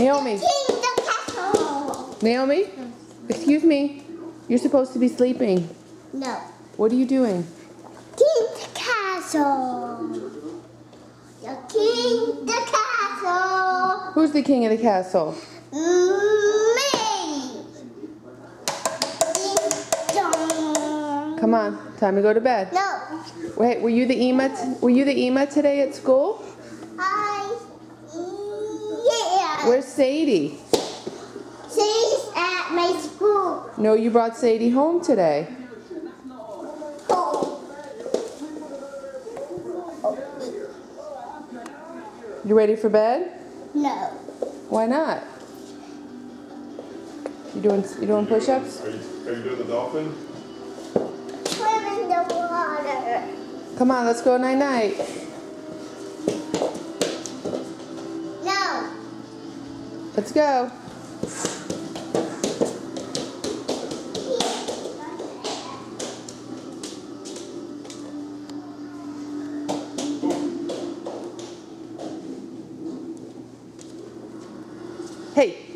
Naomi. King the castle. Naomi, excuse me. You're supposed to be sleeping. No. What are you doing? King the castle. The king the castle. Who's the king of the castle? Me. Ding dong. Come on, time to go to bed. No. Wait, were you the Ema today at school? Yeah. Where's Sadie? She's at my school. No, you brought Sadie home today. Oh. You ready for bed? No. Why not? You doing push-ups? Are you doing the dolphin? Swim in the water. Come on, let's go night-night. No. Let's go. Hey.